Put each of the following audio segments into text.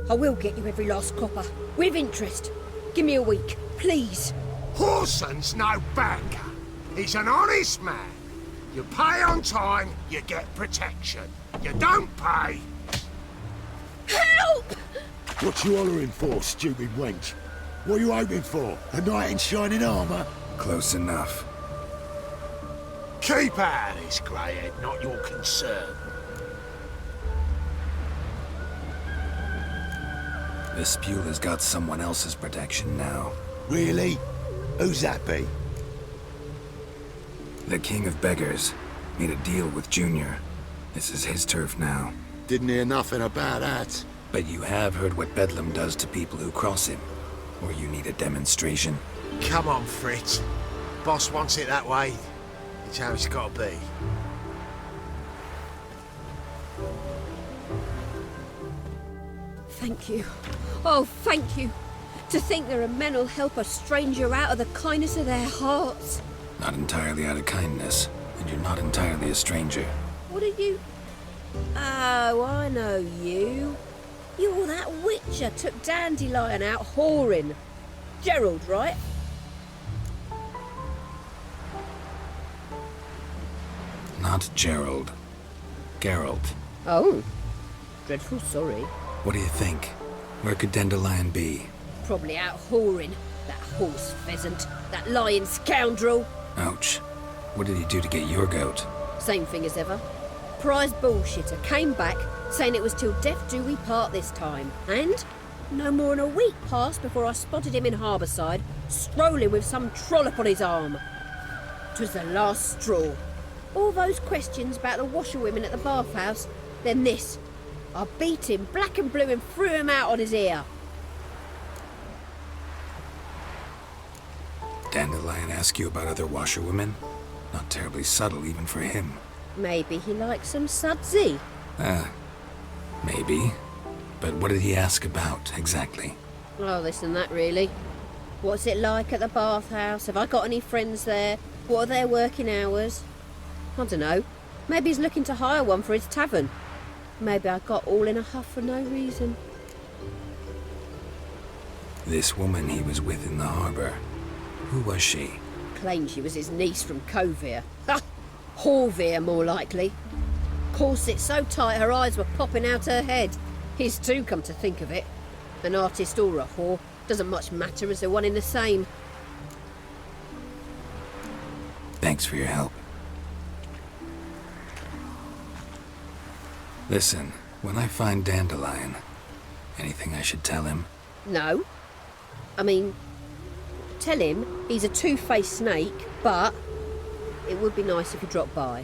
I will get you every last copper, with interest. Give me a week, please. Horson's no banker. He's an honest man. You pay on time, you get protection. You don't pay... Help! What you hollering for, stupid wench? What you hoping for? A knight in shining armour? Close enough. Keep out of this, greyhead, not your concern. The Spule has got someone else's protection now. Really? Who's that be? The King of Beggars made a deal with Junior. This is his turf now. Didn't hear nothing about that. But you have heard what Bedlam does to people who cross him. Or you need a demonstration. Come on, Fritz. Boss wants it that way. It's how it's got to be. Thank you. Oh, thank you. To think there are men who'll help a stranger out of the kindness of their hearts. Not entirely out of kindness, and you're not entirely a stranger. What are you... Oh, I know you. You're that witcher took Dandelion out whoring. Gerald, right? Not Gerald. Gerald. Oh. Dreadful sorry. What do you think? Where could Dandelion be? Probably out whoring. That horse pheasant. That lying scoundrel. Ouch. What did he do to get your goat? Same thing as ever. Prize bullshitter came back saying it was till death do we part this time. And no more than a week passed before I spotted him in Harbourside, strolling with some trollop on his arm. 'Twas the last straw. All those questions about the washerwomen at the bathhouse, then this. I beat him black and blue and threw him out on his ear. Dandelion ask you about other washerwomen? Not terribly subtle even for him. Maybe he likes some sudsy. Maybe. But what did he ask about, exactly? Oh, this and that, really. What's it like at the bathhouse? Have I got any friends there? What are their working hours? I don't know. Maybe he's looking to hire one for his tavern. Maybe I got all in a huff for no reason. This woman he was with in the harbour. Who was she? Claimed she was his niece from Covere. Ha! Horvere, more likely. Corset so tight her eyes were popping out her head. His too, come to think of it. An artist or a whore. Doesn't much matter as they're one in the same. Thanks for your help. Listen, when I find Dandelion, anything I should tell him? No. I mean, tell him he's a two-faced snake, but it would be nice if he dropped by.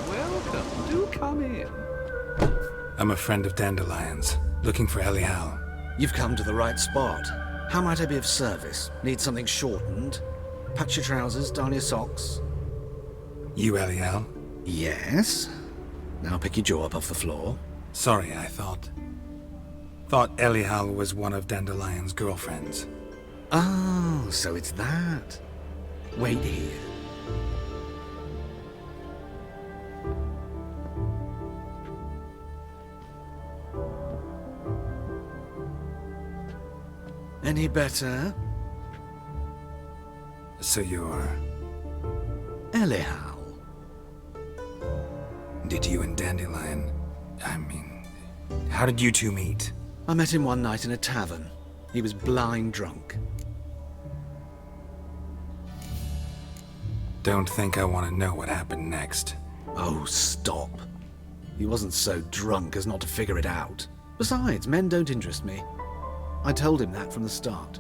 Welcome. Do come in. I'm a friend of Dandelion's, looking for Elial. You've come to the right spot. How might I be of service? Need something shortened? Patch your trousers, darn your socks? You Elial? Yes. Now pick your jaw up off the floor. Sorry, I thought Elial was one of Dandelion's girlfriends. Oh, so it's that. Wait here. Any better? So you're... Elial. Did you and Dandelion... how did you two meet? I met him one night in a tavern. He was blind drunk. Don't think I want to know what happened next. Oh, stop. He wasn't so drunk as not to figure it out. Besides, men don't interest me. I told him that from the start.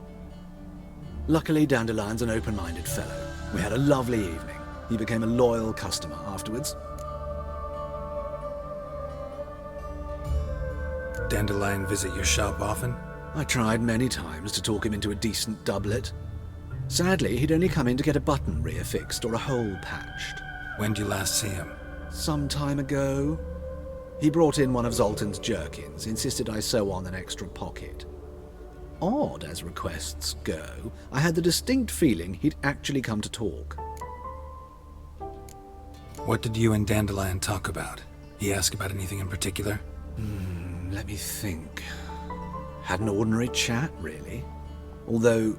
Luckily, Dandelion's an open-minded fellow. We had a lovely evening. He became a loyal customer afterwards. Dandelion visit your shop often? I tried many times to talk him into a decent doublet. Sadly, he'd only come in to get a button reaffixed or a hole patched. When did you last see him? Some time ago. He brought in one of Zoltan's jerkins, insisted I sew on an extra pocket. Odd as requests go, I had the distinct feeling he'd actually come to talk. What did you and Dandelion talk about? He ask about anything in particular? Let me think. Had an ordinary chat, really. Although,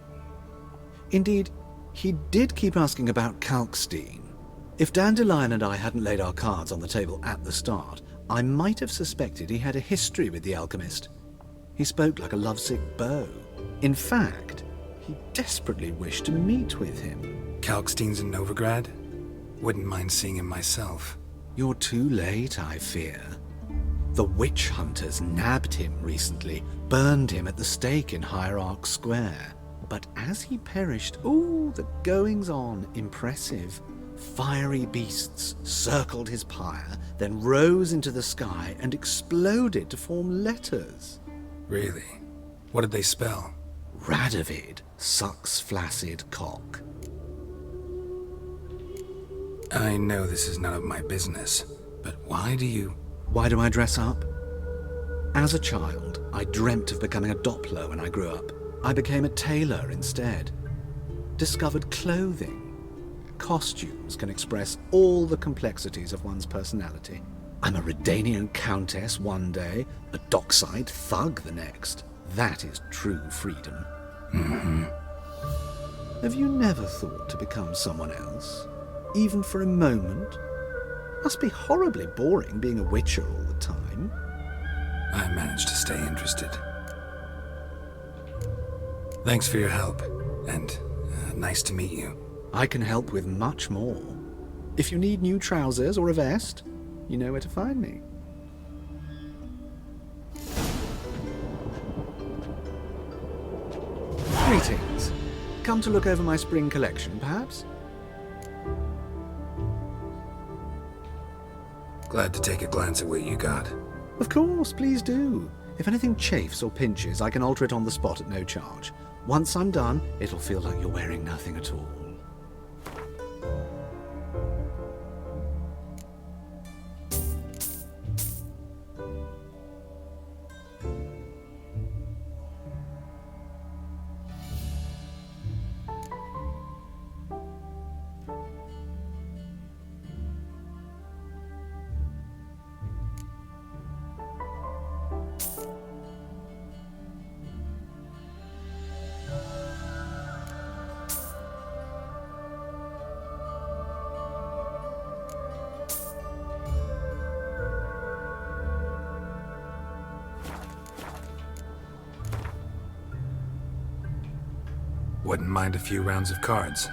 indeed, he did keep asking about Kalkstein. If Dandelion and I hadn't laid our cards on the table at the start, I might have suspected he had a history with the alchemist. He spoke like a lovesick beau. In fact, he desperately wished to meet with him. Kalkstein's in Novigrad? Wouldn't mind seeing him myself. You're too late, I fear. The witch hunters nabbed him recently, burned him at the stake in Hierarch Square. But as he perished, the goings-on, impressive. Fiery beasts circled his pyre, then rose into the sky and exploded to form letters. Really? What did they spell? Radovid sucks flaccid cock. I know this is none of my business, but why do I dress up? As a child, I dreamt of becoming a Doppler when I grew up. I became a tailor instead. Discovered clothing. Costumes can express all the complexities of one's personality. I'm a Redanian countess one day, a dockside thug the next. That is true freedom. Have you never thought to become someone else? Even for a moment? Must be horribly boring being a witcher all the time. I managed to stay interested. Thanks for your help, and nice to meet you. I can help with much more. If you need new trousers or a vest, you know where to find me. Greetings. Come to look over my spring collection, perhaps? Glad to take a glance at what you got. Of course, please do. If anything chafes or pinches, I can alter it on the spot at no charge. Once I'm done, it'll feel like you're wearing nothing at all. Wouldn't mind a few rounds of cards.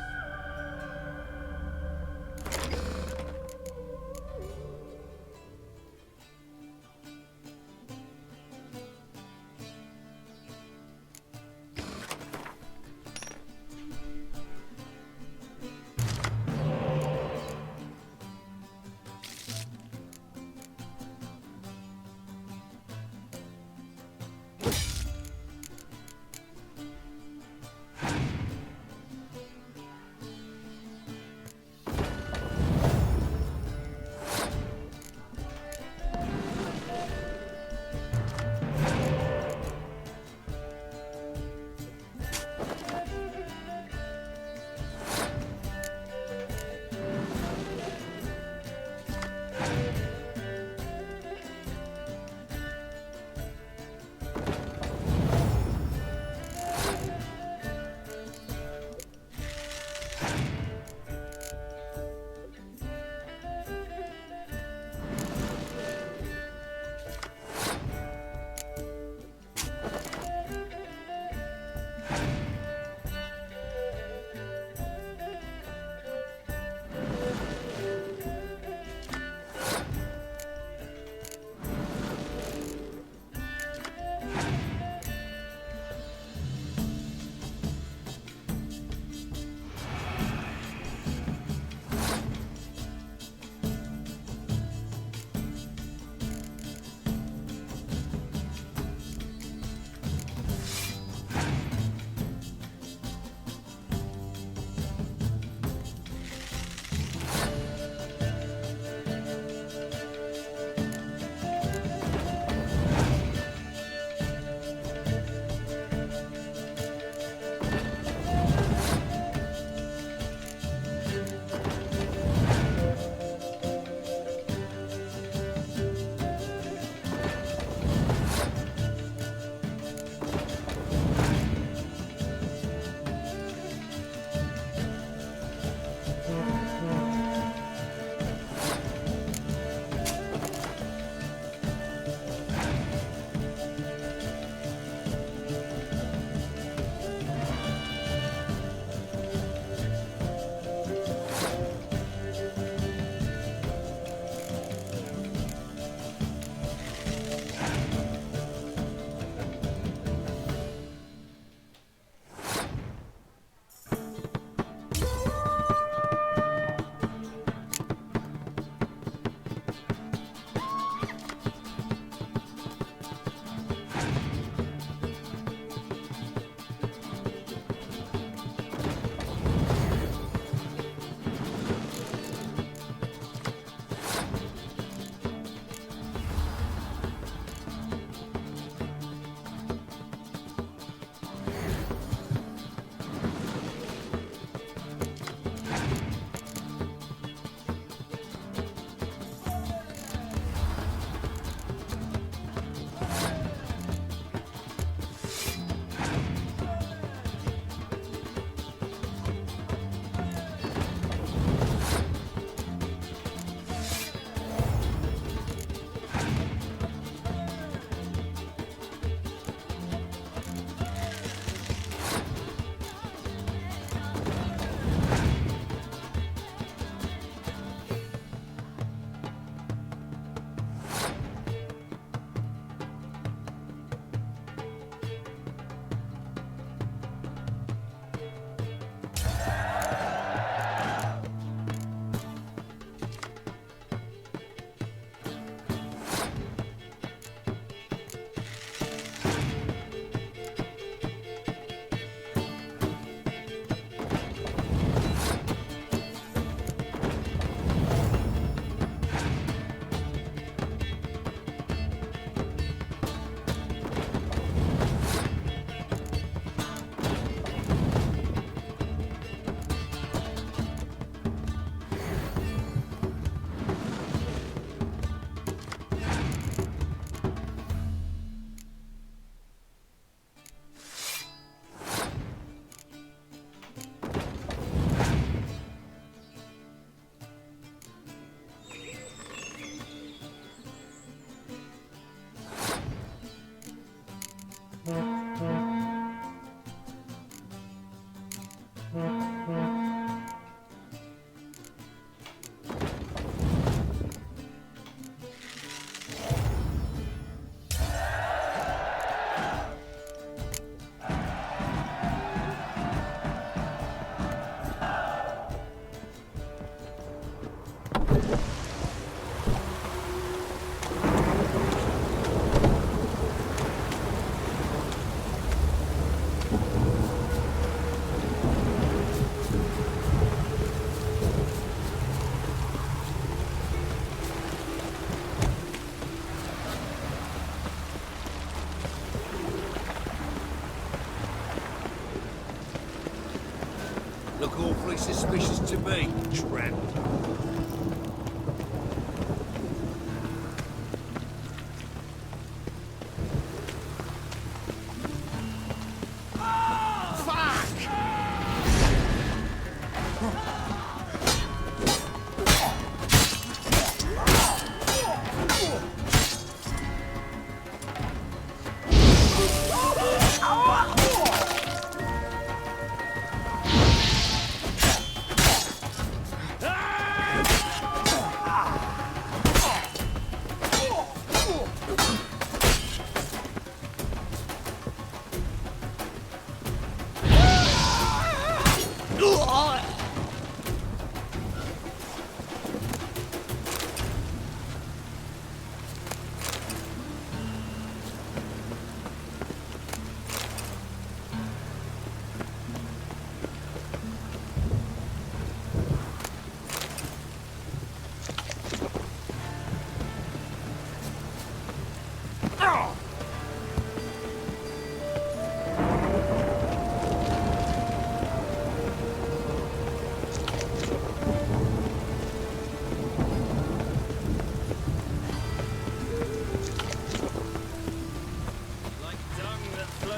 Look awfully suspicious to me, tramp.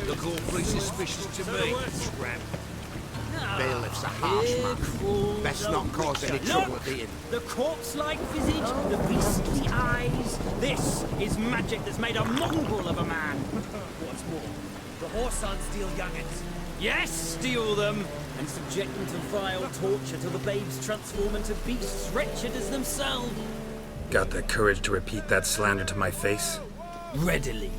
Look awfully suspicious to me, tramp. Bailiff's a harsh man. Best not cause any trouble at the inn. The corpse-like visage, the beastly eyes. This is magic that's made a mongrel of a man. What's more, the Horsons steal young'uns. Yes, steal them, and subject them to vile torture till the babes transform into beasts wretched as themselves. Got the courage to repeat that slander to my face? Readily.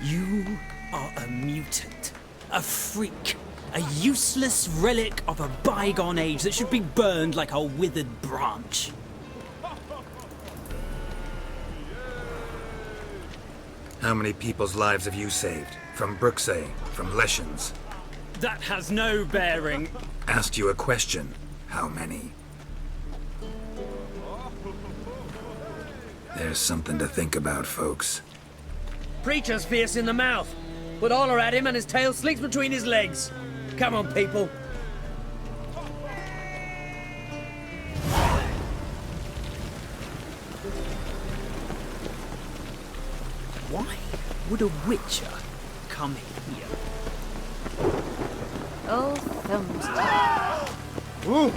You are a mutant, a freak, a useless relic of a bygone age that should be burned like a withered branch. How many people's lives have you saved? From Brooksay, from Leshens? That has no bearing. Asked you a question. How many? There's something to think about, folks. Preacher's fierce in the mouth, but holler at him and his tail slinks between his legs. Come on, people. Why would a witcher come here? Oh, thumbs. Ooh.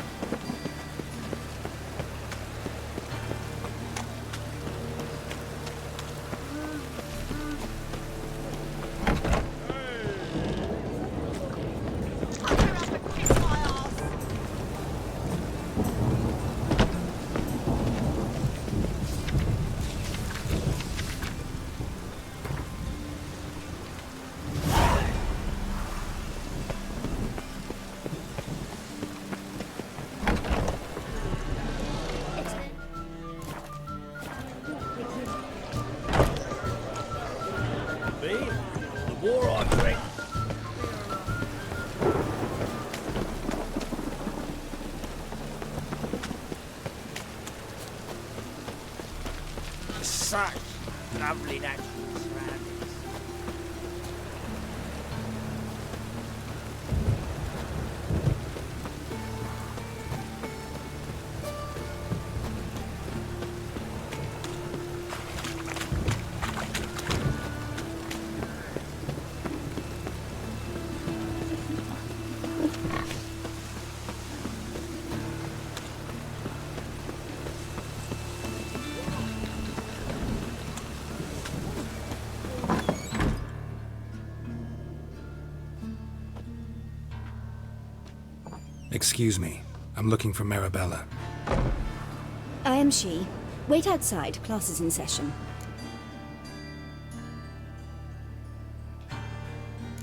Such lovely natural surroundings. Excuse me. I'm looking for Marabella. I am she. Wait outside. Class is in session.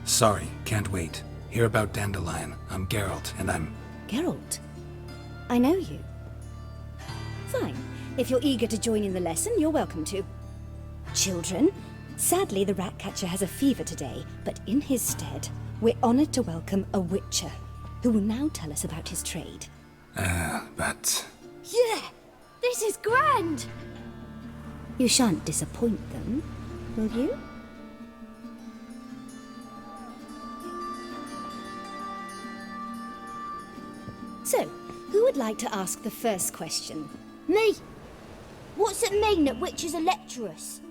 Sorry, can't wait. Hear about Dandelion. I'm Geralt, and I'm... Geralt? I know you. Fine. If you're eager to join in the lesson, you're welcome to. Children, sadly the Ratcatcher has a fever today, but in his stead, we're honored to welcome a Witcher, who will now tell us about his trade. But... Yeah! This is grand! You shan't disappoint them, will you? So, who would like to ask the first question? Me! What's it mean that witches are lecturers?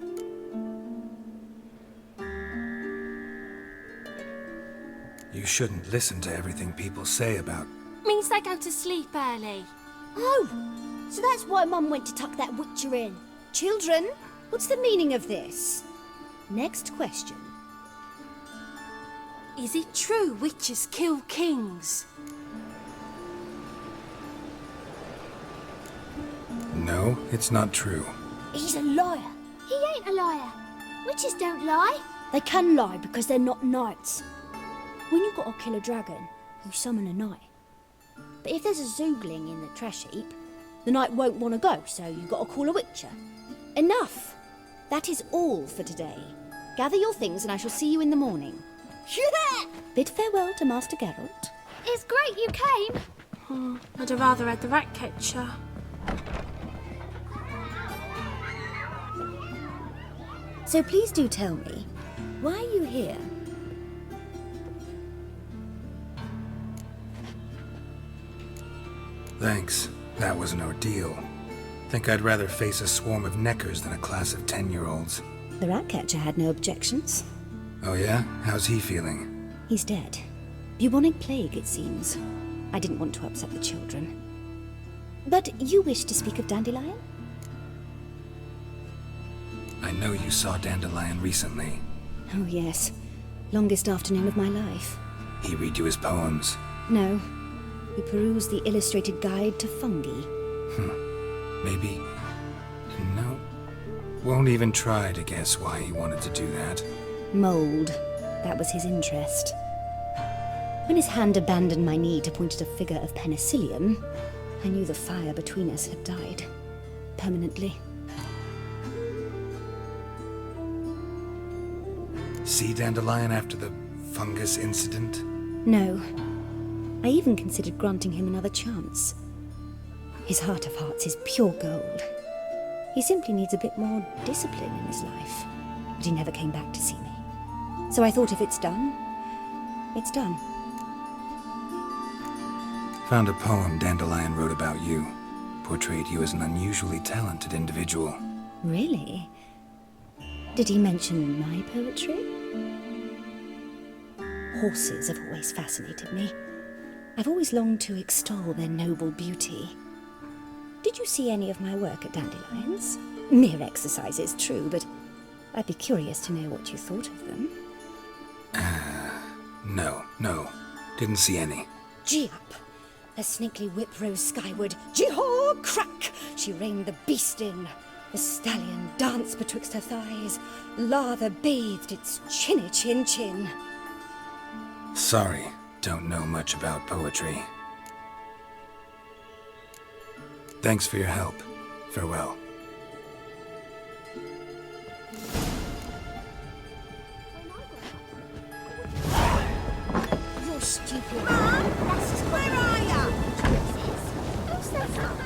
You shouldn't listen to everything people say about... Means they go to sleep early. Oh! So that's why Mum went to tuck that witcher in. Children, what's the meaning of this? Next question. Is it true witches kill kings? No, it's not true. He's a liar. He ain't a liar. Witches don't lie. They can lie because they're not knights. When you've got to kill a dragon, you summon a knight. But if there's a zoogling in the trash heap, the knight won't want to go, so you've got to call a witcher. Enough! That is all for today. Gather your things and I shall see you in the morning. Yeah! Bid farewell to Master Geralt. It's great you came. I'd have rather had the Ratcatcher. So please do tell me, why are you here? Thanks. That was an ordeal. Think I'd rather face a swarm of neckers than a class of 10-year-olds. The Ratcatcher had no objections. Oh yeah? How's he feeling? He's dead. Bubonic plague, it seems. I didn't want to upset the children. But you wish to speak of Dandelion? I know you saw Dandelion recently. Oh yes. Longest afternoon of my life. He read you his poems. No. We perused the illustrated guide to fungi. Maybe... No. Won't even try to guess why he wanted to do that. Mold. That was his interest. When his hand abandoned my knee to point at a figure of penicillium, I knew the fire between us had died. Permanently. See Dandelion after the fungus incident? No. I even considered granting him another chance. His heart of hearts is pure gold. He simply needs a bit more discipline in his life. But he never came back to see me. So I thought if it's done, it's done. Found a poem Dandelion wrote about you. Portrayed you as an unusually talented individual. Really? Did he mention my poetry? Horses have always fascinated me. I've always longed to extol their noble beauty. Did you see any of my work at Dandelion's? Mere exercises, true, but I'd be curious to know what you thought of them. No. Didn't see any. Gee up! The snakely whip rose skyward. Gee-haw! Crack! She reined the beast in. The stallion danced betwixt her thighs. Lather bathed its chinny chin. Sorry, don't know much about poetry. Thanks for your help. Farewell. You're stupid. Mom, where are you? Who's that from?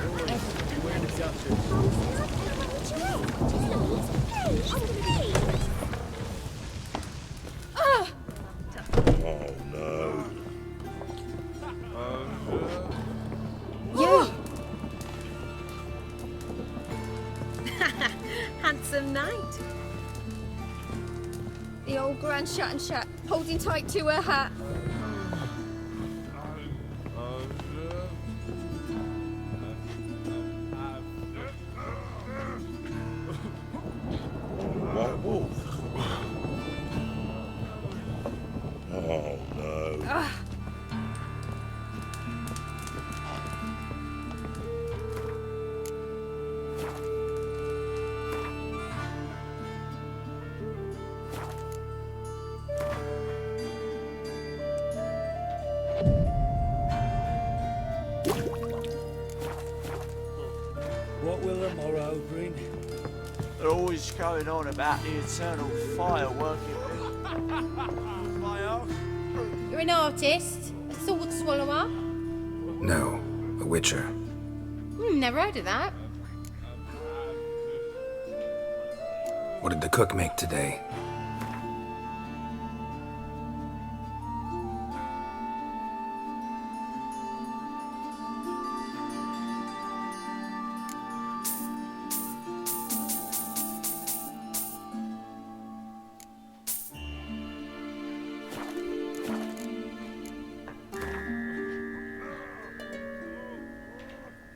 Handsome knight. The old Grand Shat, holding tight to her hat. White wolf. Oh no. They're always going on about the eternal fire working. You're an artist? A sword swallower? No, a witcher. Never heard of that. What did the cook make today?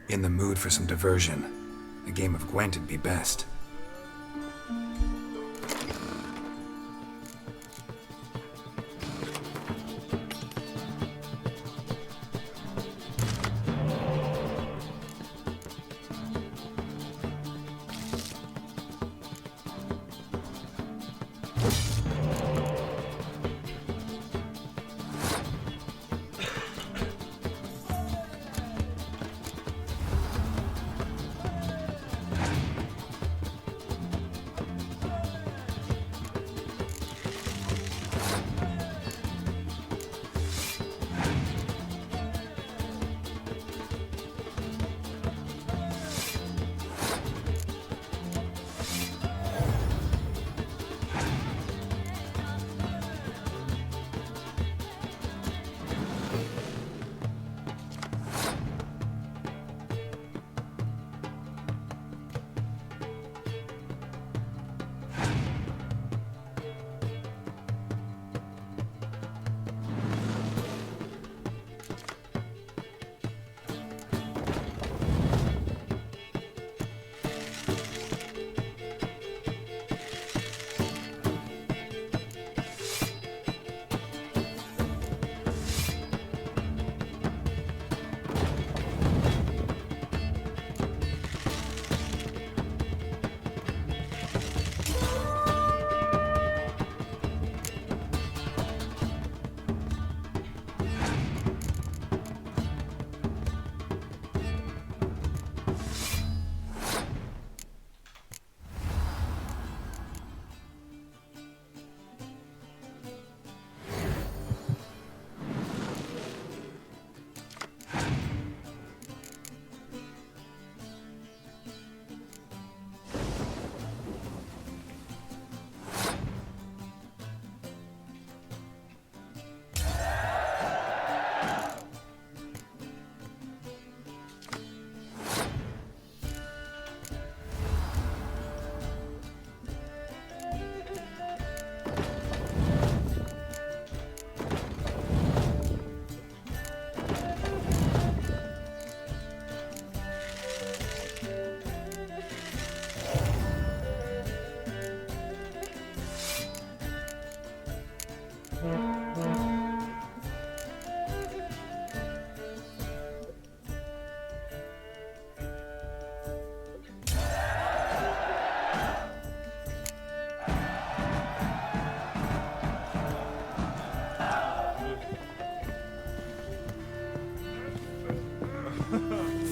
In the mood for some diversion. A game of Gwent'd be best.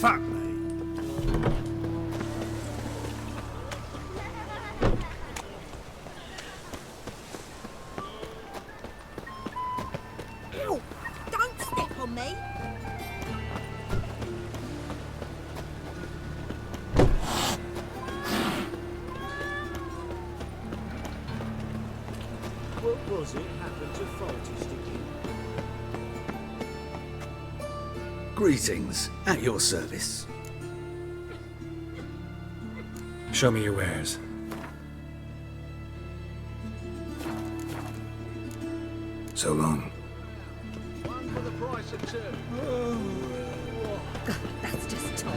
Fuck me. Ew! Don't step on me! What was it happened to faulty sticky? Greetings, at your service. Show me your wares. So long. One for the price of two. God, that's just talk.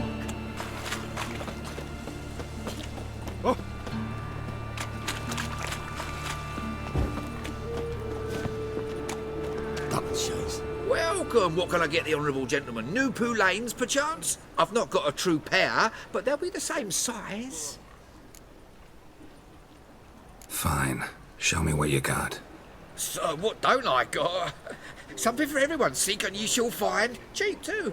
Welcome. What can I get the honourable gentleman? New Poo Lanes, perchance? I've not got a true pair, but they'll be the same size. Fine. Show me what you got. So what don't I got? Something for everyone. Seek and ye shall find. Cheap too.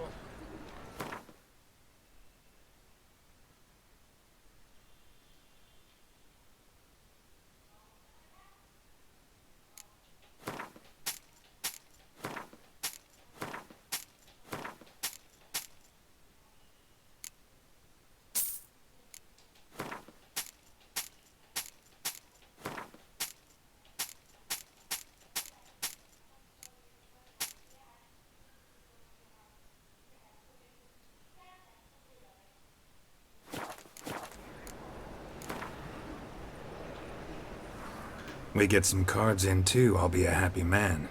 We get some cards in too, I'll be a happy man.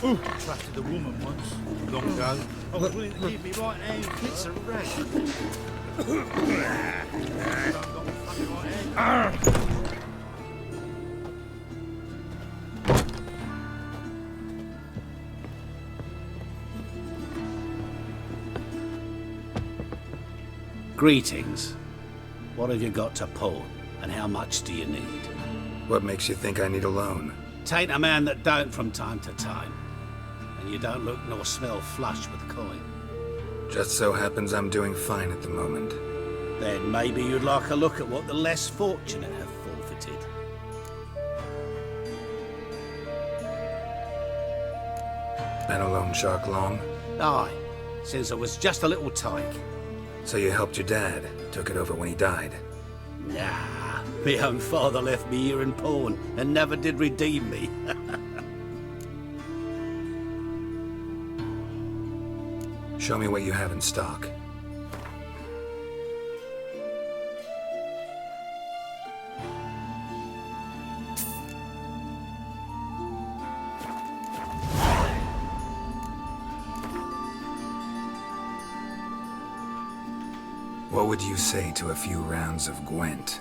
I trusted a woman once, long ago. I was willing to give me right hand. It's a rat. Greetings. What have you got to pawn, and how much do you need? What makes you think I need a loan? Tain't a man that don't from time to time. And you don't look nor smell flush with coin. Just so happens I'm doing fine at the moment. Then maybe you'd like a look at what the less fortunate have forfeited. Been a loan shark long? Aye, since I was just a little tyke. So you helped your dad, took it over when he died? Nah, my own father left me here in pawn and never did redeem me. Show me what you have in stock. What would you say to a few rounds of Gwent?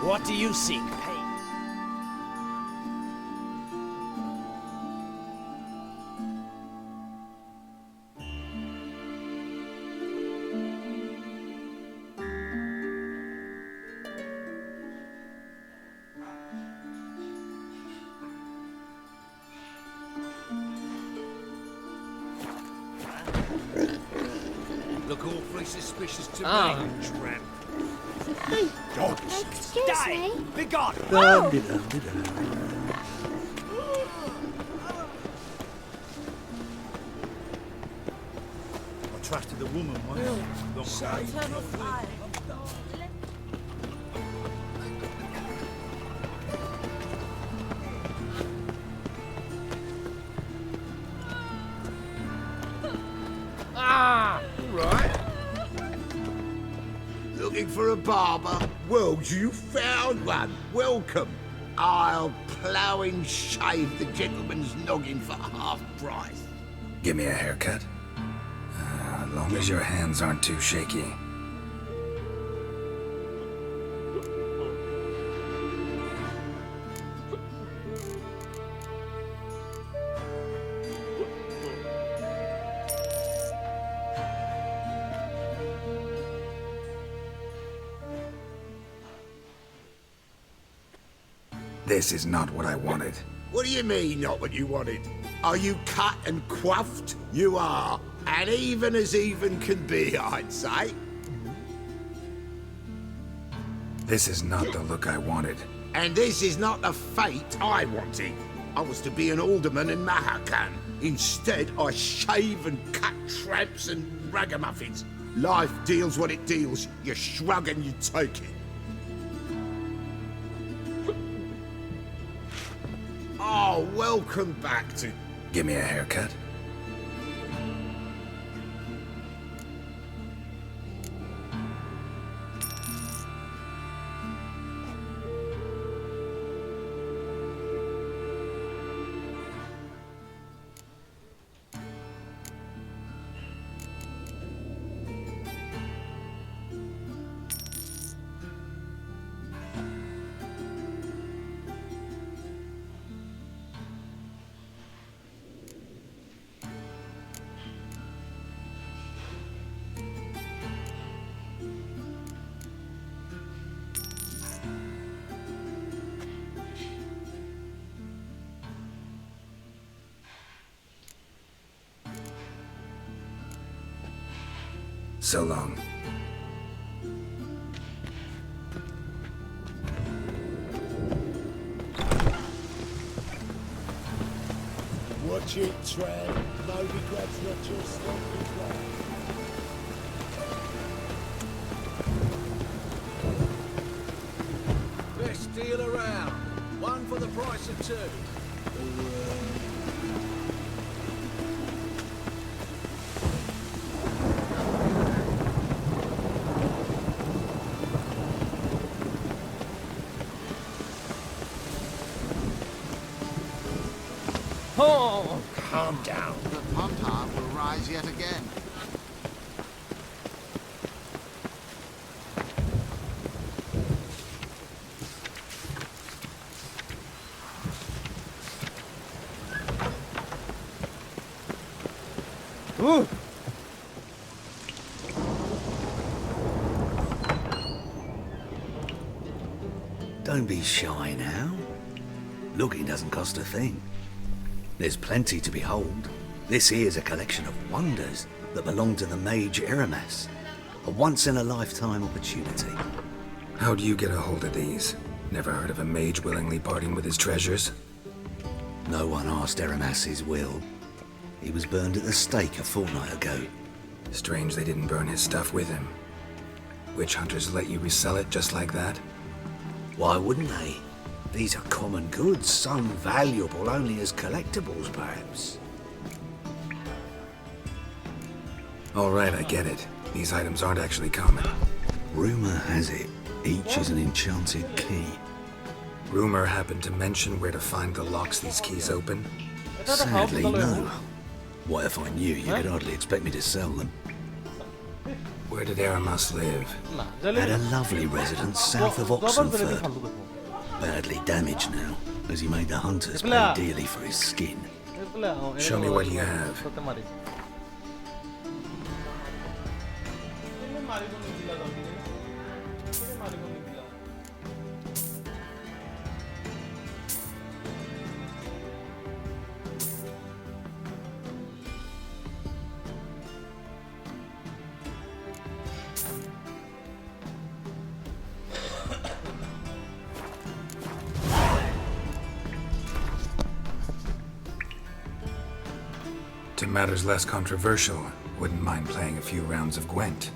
What do you seek, Pain? Look awfully suspicious to Oh. me, tramp. Dogs. Excuse me? Be gone! I trusted the woman once. Ah! Right. Looking for a barber? Well, you found one. Welcome. I'll plough and shave the gentleman's noggin for half price. Give me a haircut. As long as your hands aren't too shaky. This is not what I wanted. What do you mean, not what you wanted? Are you cut and coiffed? You are. And even as even can be, I'd say. This is not the look I wanted. And this is not the fate I wanted. I was to be an alderman in Mahakan. Instead, I shave and cut tramps and ragamuffins. Life deals what it deals. You shrug and you take it. Oh, welcome back to... Give me a haircut. So long. Watch it, Tram. Novigrad's not your stomping ground. Best deal around. One for the price of two. Oh, calm down. The Pontar will rise yet again. Ooh. Don't be shy now. Looking doesn't cost a thing. There's plenty to behold. This here's a collection of wonders that belong to the mage Eramas. A once-in-a-lifetime opportunity. How'd you get a hold of these? Never heard of a mage willingly parting with his treasures? No one asked Eramas his will. He was burned at the stake a fortnight ago. Strange they didn't burn his stuff with him. Witch hunters let you resell it just like that? Why wouldn't they? These are common goods, some valuable only as collectibles, perhaps. All right, I get it. These items aren't actually common. Rumor has it, each is an enchanted key. Rumor happened to mention where to find the locks these keys open? Sadly, no. What if I knew? You could hardly expect me to sell them. Where did Eramas live? At a lovely residence south of Oxenford. Badly damaged now, as he made the hunters pay dearly for his skin. Show me what you have. matters less controversial, wouldn't mind playing a few rounds of Gwent.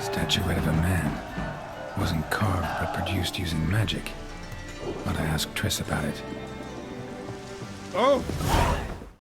Statuette of a man. Wasn't carved, but produced using magic. Ought to ask Triss about it. Oh!